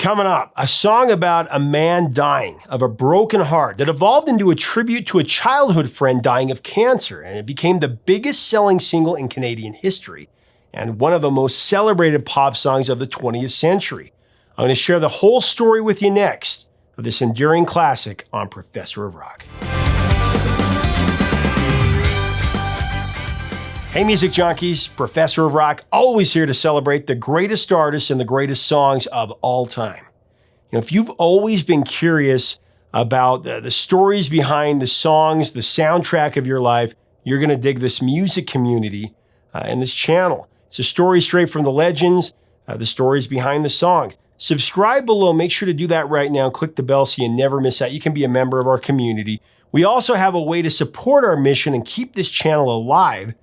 Coming up, a song about a man dying of a broken heart that evolved into a tribute to a childhood friend dying of cancer, and it became the biggest selling single in Canadian history and one of the most celebrated pop songs of the 20th century. I'm going to share the whole story with you next of this enduring classic on Professor of Rock. Hey music junkies, Professor of Rock, always here to celebrate the greatest artists and the greatest songs of all time. You know, if you've always been curious about the stories behind the songs, the soundtrack of your life, you're going to dig this music community and this channel. It's a story straight from the legends, the stories behind the songs. Subscribe below, make sure to do that right now. Click the bell so you never miss out. You can be a member of our community. We also have a way to support our mission and keep this channel alive.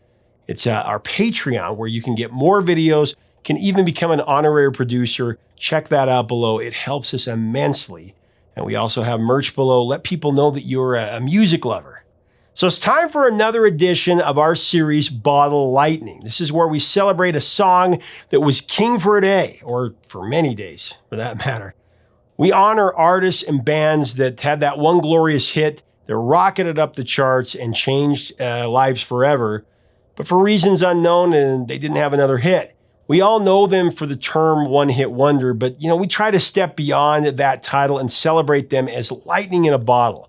It's our Patreon, where you can get more videos, can even become an honorary producer. Check that out below. It helps us immensely. And we also have merch below. Let people know that you're a music lover. So it's time for another edition of our series, Bottle Lightning. This is where we celebrate a song that was king for a day, or for many days, for that matter. We honor artists and bands that had that one glorious hit that rocketed up the charts and changed lives forever, but for reasons unknown, and they didn't have another hit. We all know them for the term one-hit wonder, but we try to step beyond that title and celebrate them as lightning in a bottle.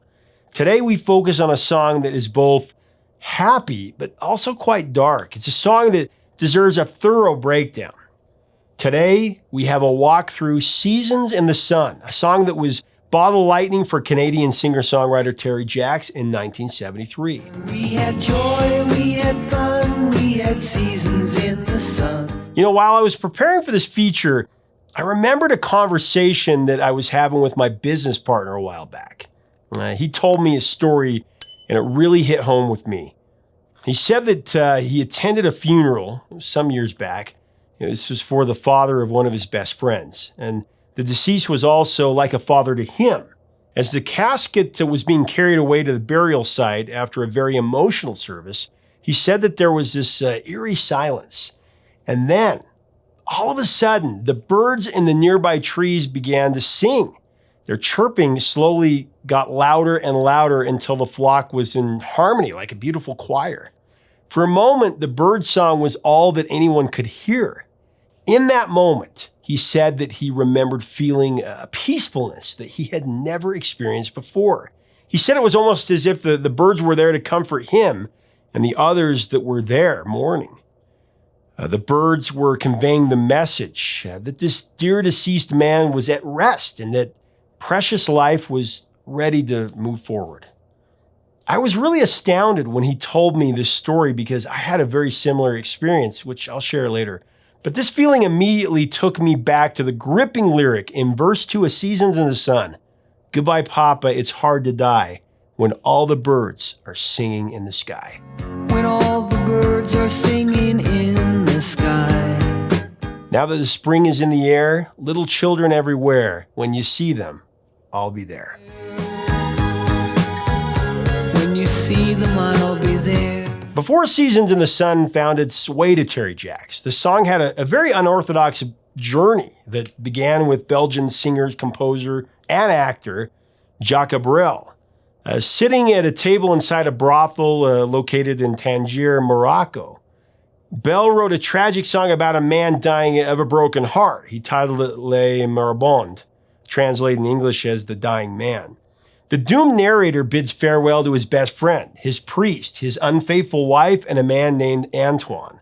Today we focus on a song that is both happy, but also quite dark. It's a song that deserves a thorough breakdown. Today we have a walk through Seasons in the Sun, a song that was Bottle Lightning for Canadian singer-songwriter Terry Jacks in 1973. We had joy, we had fun, we had seasons in the sun. While I was preparing for this feature, I remembered a conversation that I was having with my business partner a while back. He told me a story, and it really hit home with me. He said that he attended a funeral some years back. This was for the father of one of his best friends, and the deceased was also like a father to him. As the casket was being carried away to the burial site after a very emotional service, he said that there was this eerie silence. And then, all of a sudden, the birds in the nearby trees began to sing. Their chirping slowly got louder and louder until the flock was in harmony, like a beautiful choir. For a moment, the bird song was all that anyone could hear. In that moment, he said that he remembered feeling a peacefulness that he had never experienced before. He said it was almost as if the birds were there to comfort him and the others that were there mourning. The birds were conveying the message that this dear deceased man was at rest and that precious life was ready to move forward. I was really astounded when he told me this story because I had a very similar experience, which I'll share later. But this feeling immediately took me back to the gripping lyric in verse 2 of Seasons in the Sun. Goodbye, Papa, it's hard to die when all the birds are singing in the sky. When all the birds are singing in the sky. Now that the spring is in the air, little children everywhere, when you see them, I'll be there. When you see them, I'll be there. Before Seasons in the Sun found its way to Terry Jacks, the song had a very unorthodox journey that began with Belgian singer, composer, and actor Jacques Brel. Sitting at a table inside a brothel located in Tangier, Morocco, Bell wrote a tragic song about a man dying of a broken heart. He titled it Le Moribond, translated in English as The Dying Man. The doomed narrator bids farewell to his best friend, his priest, his unfaithful wife, and a man named Antoine,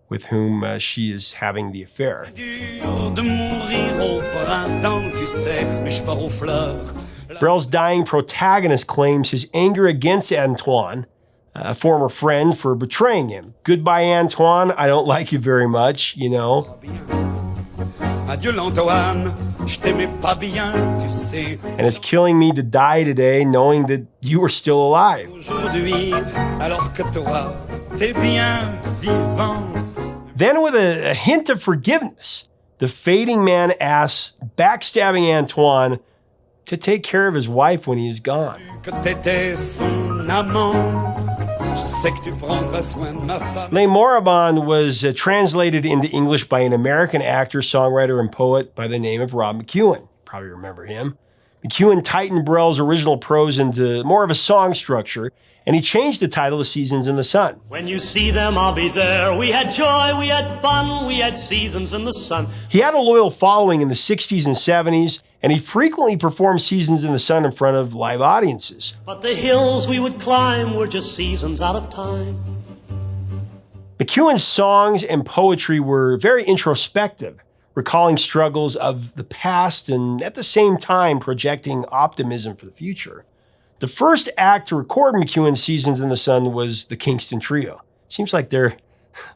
with whom she is having the affair. Brel's dying protagonist claims his anger against Antoine, a former friend, for betraying him. Goodbye, Antoine. I don't like you very much, And it's killing me to die today knowing that you are still alive. Then with a hint of forgiveness, the fading man asks backstabbing Antoine to take care of his wife when he is gone. Les Moribond was translated into English by an American actor, songwriter, and poet by the name of Rob McEwen. probably remember him. McEwen tightened Brel's original prose into more of a song structure, and he changed the title to Seasons in the Sun. When you see them, I'll be there. We had joy, we had fun, we had seasons in the sun. He had a loyal following in the 60s and 70s, and he frequently performed Seasons in the Sun in front of live audiences. But the hills we would climb were just seasons out of time. McEwen's songs and poetry were very introspective, recalling struggles of the past and at the same time projecting optimism for the future. The first act to record McEwen's Seasons in the Sun was the Kingston Trio. Seems like they're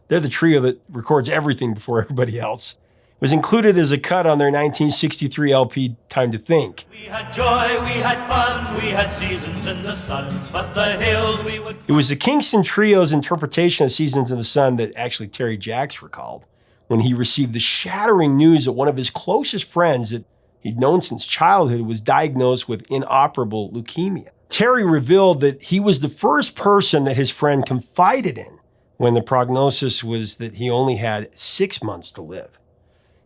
the trio that records everything before everybody else. It was included as a cut on their 1963 LP, Time to Think. We had joy, we had fun, we had seasons in the sun, but the hills we would... It was the Kingston Trio's interpretation of Seasons in the Sun that actually Terry Jacks recalled when he received the shattering news that one of his closest friends that he'd known since childhood was diagnosed with inoperable leukemia. Terry revealed that he was the first person that his friend confided in when the prognosis was that he only had 6 months to live.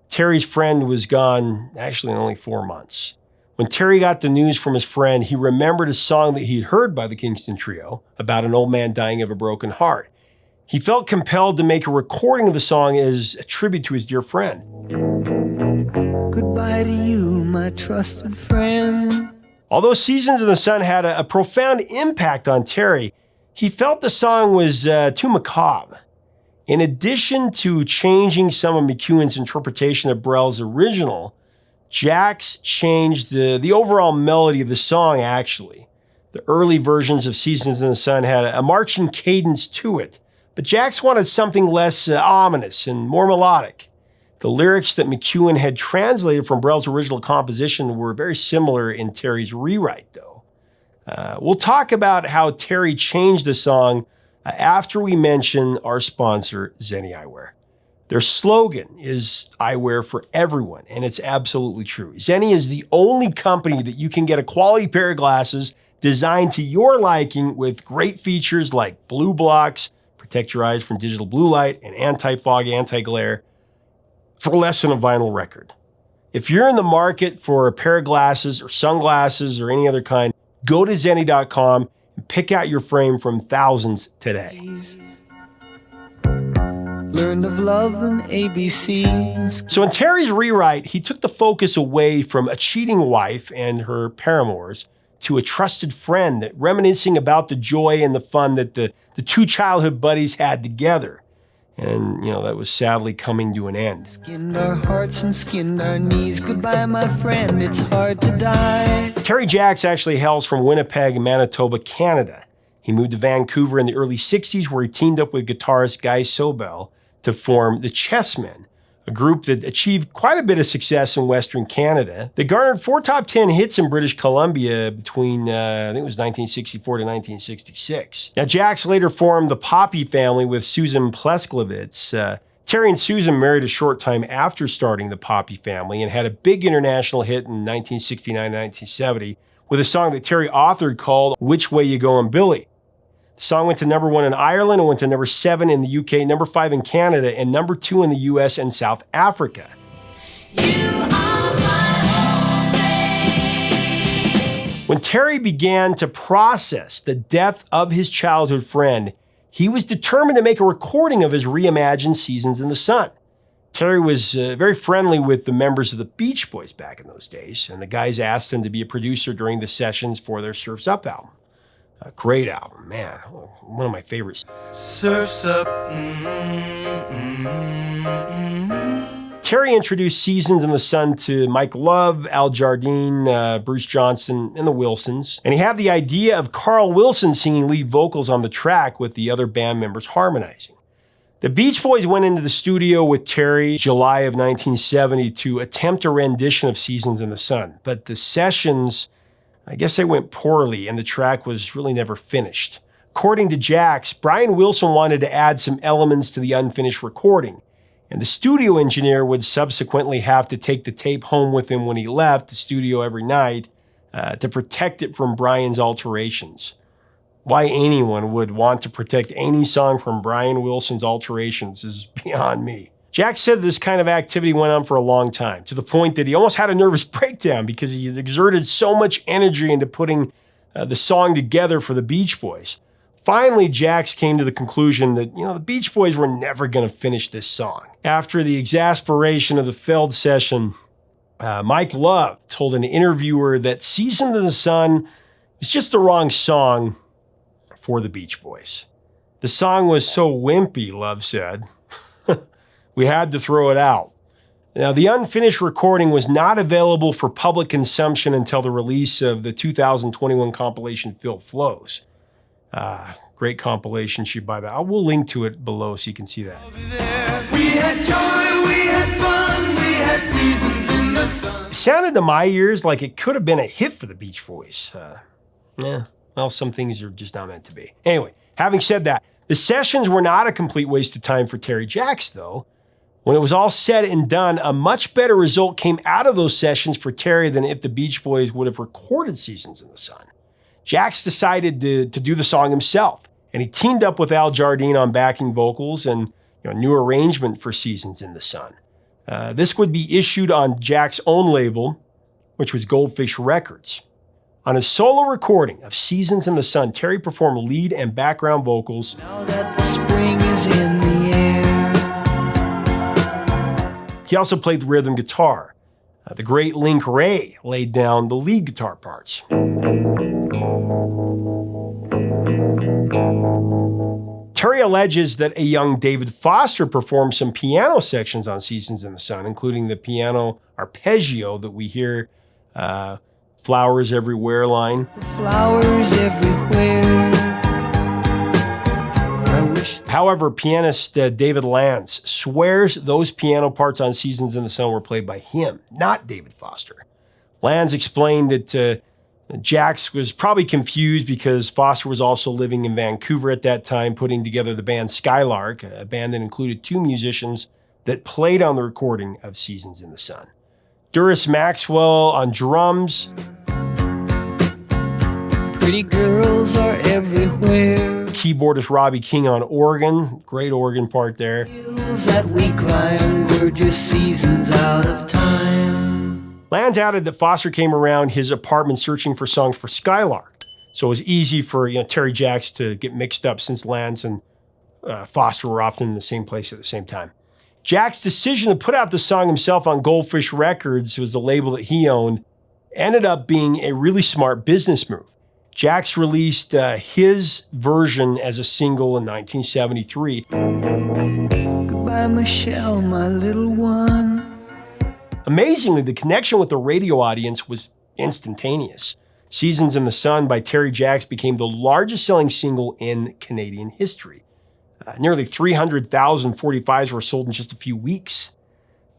Terry's friend was gone actually in only 4 months. When Terry got the news from his friend, he remembered a song that he'd heard by the Kingston Trio about an old man dying of a broken heart. He felt compelled to make a recording of the song as a tribute to his dear friend. Goodbye to you, my trusted friend. Although Seasons in the Sun had a profound impact on Terry, he felt the song was too macabre. In addition to changing some of McEwen's interpretation of Brel's original, Jacks changed the overall melody of the song, actually. The early versions of Seasons in the Sun had a marching cadence to it, but Jacks wanted something less ominous and more melodic. The lyrics that McEwen had translated from Brel's original composition were very similar in Terry's rewrite, though. We'll talk about how Terry changed the song after we mention our sponsor, Zenni Eyewear. Their slogan is eyewear for everyone, and it's absolutely true. Zenni is the only company that you can get a quality pair of glasses designed to your liking with great features like blue blocks, protect your eyes from digital blue light, and anti-fog, anti-glare for less than a vinyl record. If you're in the market for a pair of glasses or sunglasses or any other kind, go to Zenni.com and pick out your frame from thousands today. Learned of love and ABCs. So in Terry's rewrite, he took the focus away from a cheating wife and her paramours to a trusted friend, that reminiscing about the joy and the fun that the two childhood buddies had together. And, that was sadly coming to an end. Skinned our hearts and skinned our knees. Goodbye, my friend, it's hard to die. Terry Jacks actually hails from Winnipeg, Manitoba, Canada. He moved to Vancouver in the early 60s, where he teamed up with guitarist Guy Sobel to form the Chessmen, a group that achieved quite a bit of success in Western Canada. They garnered 4 top 10 hits in British Columbia between, I think it was 1964 to 1966. Now, Jacks later formed the Poppy family with Susan Plesklevitz. Terry and Susan married a short time after starting the Poppy family and had a big international hit in 1969-1970 with a song that Terry authored called Which Way You Goin' Billy. The song went to number 1 in Ireland and went to number 7 in the UK, number 5 in Canada, and number 2 in the US and South Africa. When Terry began to process the death of his childhood friend, he was determined to make a recording of his reimagined Seasons in the Sun. Terry was very friendly with the members of the Beach Boys back in those days, and the guys asked him to be a producer during the sessions for their Surf's Up album. A great album, man. One of my favorites. Surf's up. Terry introduced Seasons in the Sun to Mike Love, Al Jardine, Bruce Johnston, and the Wilsons. And he had the idea of Carl Wilson singing lead vocals on the track with the other band members harmonizing. The Beach Boys went into the studio with Terry July of 1970 to attempt a rendition of Seasons in the Sun. But the sessions, I guess they went poorly, and the track was really never finished. According to Jacks, Brian Wilson wanted to add some elements to the unfinished recording, and the studio engineer would subsequently have to take the tape home with him when he left the studio every night to protect it from Brian's alterations. Why anyone would want to protect any song from Brian Wilson's alterations is beyond me. Jack said this kind of activity went on for a long time, to the point that he almost had a nervous breakdown because he exerted so much energy into putting the song together for the Beach Boys. Finally, Jax came to the conclusion that, the Beach Boys were never going to finish this song. After the exasperation of the failed session, Mike Love told an interviewer that Seasons in the Sun was just the wrong song for the Beach Boys. The song was so wimpy, Love said. We had to throw it out. Now, the unfinished recording was not available for public consumption until the release of the 2021 compilation Phil Flows. Great compilation, you should buy that. I will link to it below so you can see that. We had joy, we had fun, we had seasons in the sun. It sounded to my ears like it could have been a hit for the Beach Boys. Well, some things are just not meant to be. Anyway, having said that, the sessions were not a complete waste of time for Terry Jacks, though. When it was all said and done, a much better result came out of those sessions for Terry than if the Beach Boys would have recorded Seasons in the Sun. Jax decided to do the song himself, and he teamed up with Al Jardine on backing vocals and a new arrangement for Seasons in the Sun. This would be issued on Jack's own label, which was Goldfish Records. On his solo recording of Seasons in the Sun, Terry performed lead and background vocals. Now that the spring is in the air. He also played the rhythm guitar. The great Link Ray laid down the lead guitar parts. Terry alleges that a young David Foster performed some piano sections on Seasons in the Sun, including the piano arpeggio that we hear, Flowers Everywhere line. Flowers everywhere. However, pianist David Lance swears those piano parts on Seasons in the Sun were played by him, not David Foster. Lance explained that Jax was probably confused because Foster was also living in Vancouver at that time, putting together the band Skylark, a band that included two musicians that played on the recording of Seasons in the Sun. Doris Maxwell on drums. Pretty girls are everywhere. Keyboardist Robbie King on organ. Great organ part there. Hills that we climb were just seasons out of time. Lance added that Foster came around his apartment searching for songs for Skylark. So it was easy for Terry Jacks to get mixed up since Lance and Foster were often in the same place at the same time. Jack's decision to put out the song himself on Goldfish Records, was the label that he owned, ended up being a really smart business move. Jax released his version as a single in 1973. Goodbye, Michelle, my little one. Amazingly, the connection with the radio audience was instantaneous. Seasons in the Sun by Terry Jacks became the largest selling single in Canadian history. Nearly 300,000 45s were sold in just a few weeks.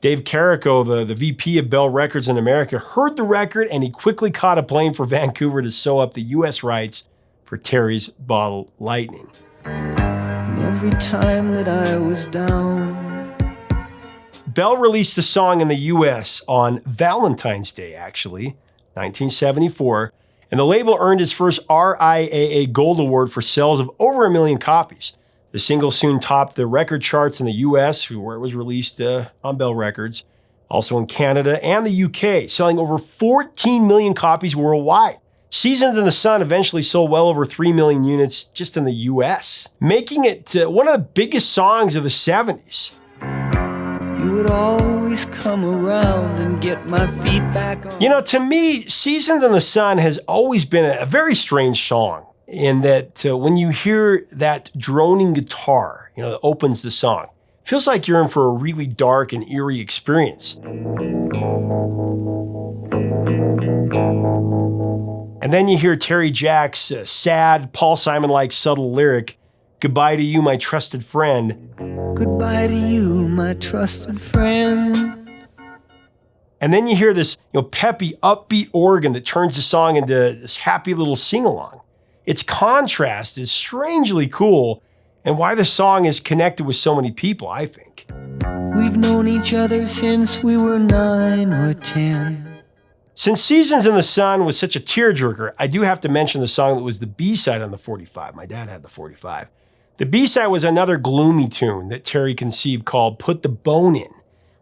Dave Carrico, the VP of Bell Records in America, heard the record and he quickly caught a plane for Vancouver to sew up the U.S. rights for Terry's Bottle Lightning. And every time that I was down. Bell released the song in the U.S. on Valentine's Day, actually, 1974, and the label earned its first RIAA Gold Award for sales of over 1 million copies. The single soon topped the record charts in the U.S., where it was released on Bell Records, also in Canada and the U.K., selling over 14 million copies worldwide. Seasons in the Sun eventually sold well over 3 million units just in the U.S., making it one of the biggest songs of the 70s. You would always come around and get my feet back on. To me, Seasons in the Sun has always been a very strange song. In that when you hear that droning guitar, that opens the song, it feels like you're in for a really dark and eerie experience. And then you hear Terry Jacks' sad, Paul Simon-like subtle lyric, "Goodbye to you, my trusted friend." Goodbye to you, my trusted friend. And then you hear this peppy, upbeat organ that turns the song into this happy little sing-along. Its contrast is strangely cool, and why the song is connected with so many people, I think. We've known each other since we were 9 or 10. Since Seasons in the Sun was such a tearjerker, I do have to mention the song that was the B-side on the 45. My dad had the 45. The B-side was another gloomy tune that Terry conceived called Put the Bone In,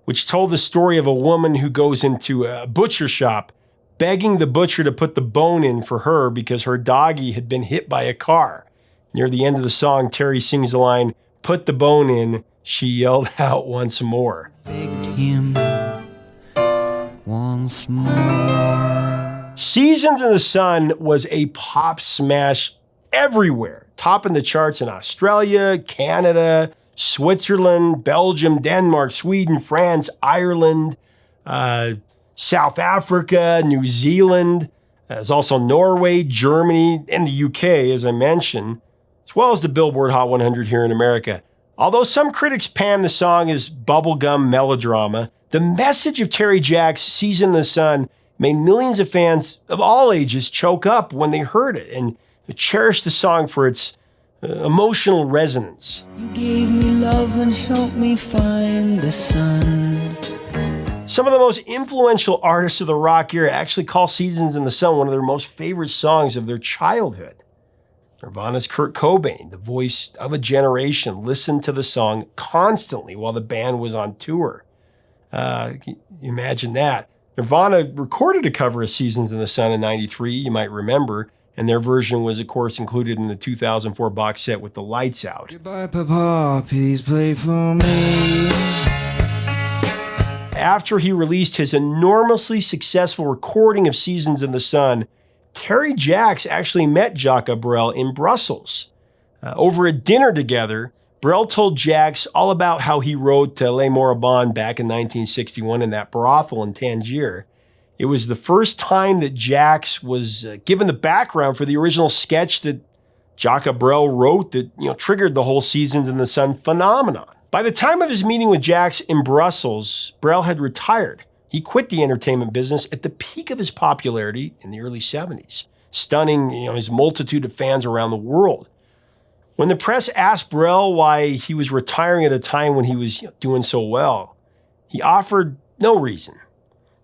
which told the story of a woman who goes into a butcher shop begging the butcher to put the bone in for her because her doggy had been hit by a car. Near the end of the song, Terry sings the line, "Put the bone in," she yelled out once more. Begged him once more. Seasons in the Sun was a pop smash everywhere, topping the charts in Australia, Canada, Switzerland, Belgium, Denmark, Sweden, France, Ireland, South Africa, New Zealand. There's also Norway, Germany, and the UK, as I mentioned, as well as the Billboard Hot 100 here in America. Although some critics pan the song as bubblegum melodrama, the message of Terry Jacks' Season in the Sun made millions of fans of all ages choke up when they heard it and cherish the song for its emotional resonance. You gave me love and helped me find the sun. Some of the most influential artists of the rock era actually call Seasons in the Sun one of their most favorite songs of their childhood. Nirvana's Kurt Cobain, the voice of a generation, listened to the song constantly while the band was on tour. Can you imagine that? Nirvana recorded a cover of Seasons in the Sun in '93, you might remember, and their version was, of course, included in the 2004 box set with the lights out. Goodbye, Papa, please play for me. After he released his enormously successful recording of Seasons in the Sun, Terry Jacks actually met Jacques Brel in Brussels. Over a dinner together, Brel told Jacks all about how he wrote Les Moribonds back in 1961 in that brothel in Tangier. It was the first time that Jacks was given the background for the original sketch that Jacques Brel wrote that triggered the whole Seasons in the Sun phenomenon. By the time of his meeting with Jacks in Brussels, Brel had retired. He quit the entertainment business at the peak of his popularity in the early 70s, stunning his multitude of fans around the world. When the press asked Brel why he was retiring at a time when he was doing so well, he offered no reason.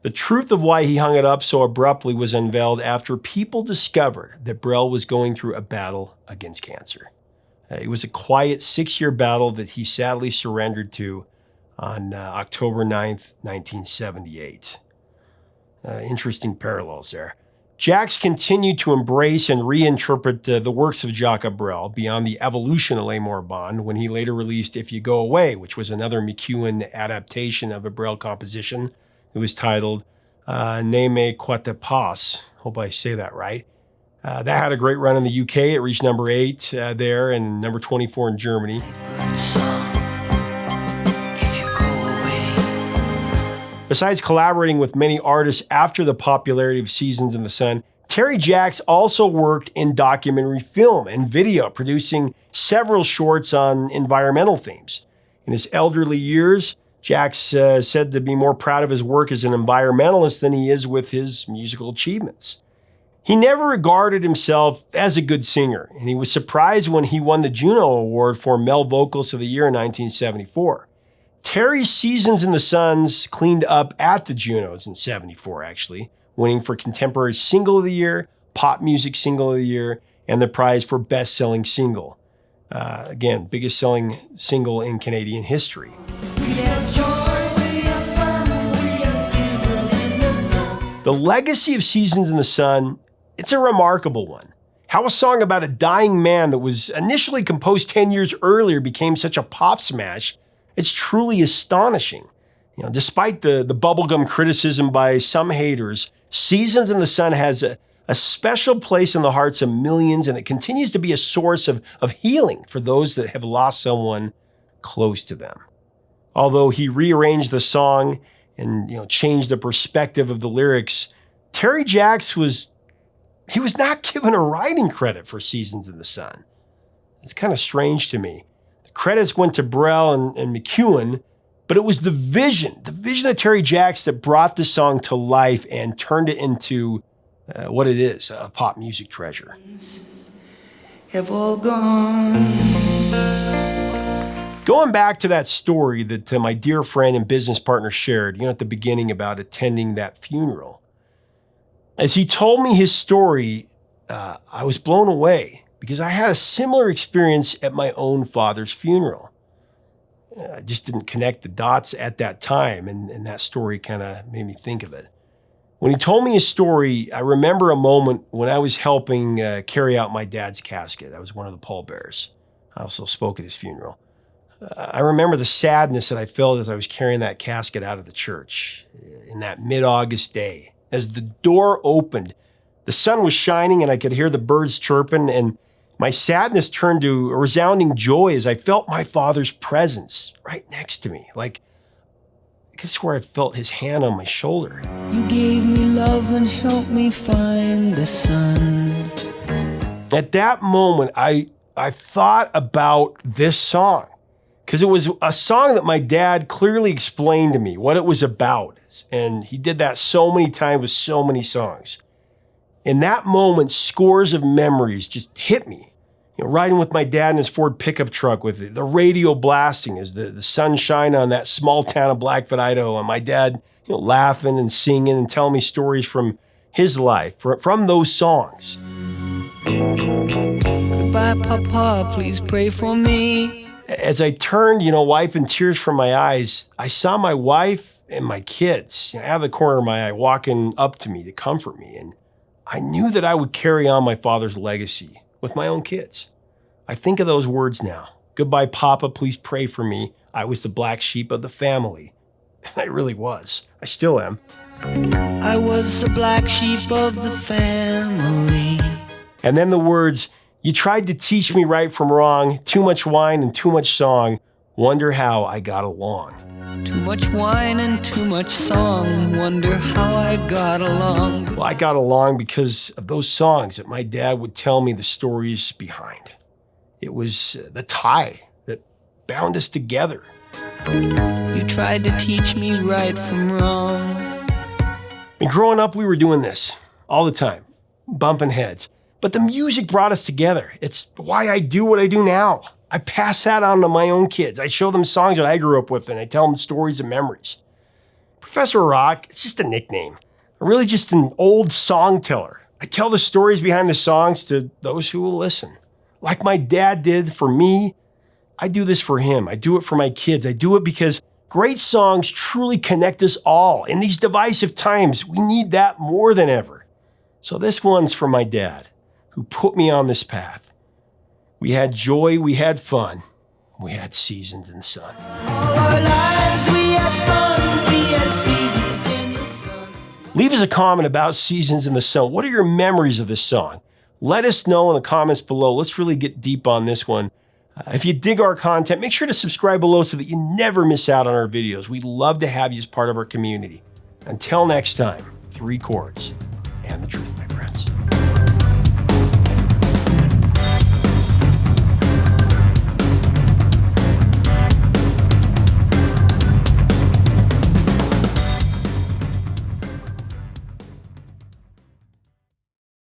The truth of why he hung it up so abruptly was unveiled after people discovered that Brel was going through a battle against cancer. It was a quiet 6-year battle that he sadly surrendered to on October 9th, 1978. Interesting parallels there. Jacks continued to embrace and reinterpret the works of Jacques Brel beyond the evolution of Les Moribonds when he later released If You Go Away, which was another McEwen adaptation of a Brel composition. It was titled Ne me quitte pas. Hope I say that right. That had a great run in the UK. It reached number 8 there and number 24 in Germany. Besides collaborating with many artists after the popularity of Seasons in the Sun, Terry Jacks also worked in documentary film and video, producing several shorts on environmental themes. In his elderly years, Jacks said to be more proud of his work as an environmentalist than he is with his musical achievements. He never regarded himself as a good singer, and he was surprised when he won the Junal Award for Male Vocalist of the Year in 1974. Terry's Seasons in the Suns cleaned up at the Junos in '74, actually, winning for Contemporary Single of the Year, Pop Music Single of the Year, and the prize for Best Selling Single. Again, biggest selling single in Canadian history. The legacy of Seasons in the Sun, it's a remarkable one. How a song about a dying man that was initially composed 10 years earlier became such a pop smash, it's truly astonishing. Despite the bubblegum criticism by some haters, Seasons in the Sun has a special place in the hearts of millions, and it continues to be a source of healing for those that have lost someone close to them. Although he rearranged the song and changed the perspective of the lyrics, Terry Jacks was not given a writing credit for Seasons in the Sun. It's kind of strange to me. The credits went to Brel and McEwen, but it was the vision of Terry Jacks that brought the song to life and turned it into what it is, a pop music treasure. Have all gone. Going back to that story that my dear friend and business partner shared, at the beginning about attending that funeral. As he told me his story, I was blown away. because I had a similar experience at my own father's funeral. I just didn't connect the dots at that time, and that story kind of made me think of it. When he told me his story, I remember a moment when I was helping carry out my dad's casket. I was one of the pallbearers. I also spoke at his funeral. I remember the sadness that I felt as I was carrying that casket out of the church in that mid-August day. As the door opened, the sun was shining and I could hear the birds chirping, and my sadness turned to a resounding joy as I felt my father's presence right next to me. Like, I could swear I felt his hand on my shoulder. You gave me love and helped me find the sun. At that moment, I thought about this song, because it was a song that my dad clearly explained to me what it was about. And he did that so many times with so many songs. In that moment, scores of memories just hit me. Riding with my dad in his Ford pickup truck with the radio blasting as the sun shined on that small town of Blackfoot, Idaho, and my dad laughing and singing and telling me stories from his life, from those songs. Goodbye, Papa, please pray for me. As I turned, wiping tears from my eyes, I saw my wife and my kids out of the corner of my eye walking up to me to comfort me, and I knew that I would carry on my father's legacy with my own kids. I think of those words now. Goodbye, Papa, please pray for me. I was the black sheep of the family. And I really was. I still am. I was the black sheep of the family. And then the words, you tried to teach me right from wrong, too much wine and too much song, wonder how I got along. Too much wine and too much song, wonder how I got along. Well, I got along because of those songs that my dad would tell me the stories behind. It was the tie that bound us together. You tried to teach me right from wrong. And growing up, we were doing this all the time, bumping heads. But the music brought us together. It's why I do what I do now. I pass that on to my own kids. I show them songs that I grew up with, and I tell them stories and memories. Professor Rock, it's just a nickname. I'm really just an old song teller. I tell the stories behind the songs to those who will listen. Like my dad did for me, I do this for him. I do it for my kids. I do it because great songs truly connect us all. In these divisive times, we need that more than ever. So this one's for my dad, who put me on this path. We had joy, we had fun, we had seasons in the sun. All our lives we had fun, we had seasons in the sun. Leave us a comment about Seasons in the Sun. What are your memories of this song? Let us know in the comments below. Let's really get deep on this one. If you dig our content, make sure to subscribe below so that you never miss out on our videos. We'd love to have you as part of our community. Until next time, 3 chords and the truth, my friends.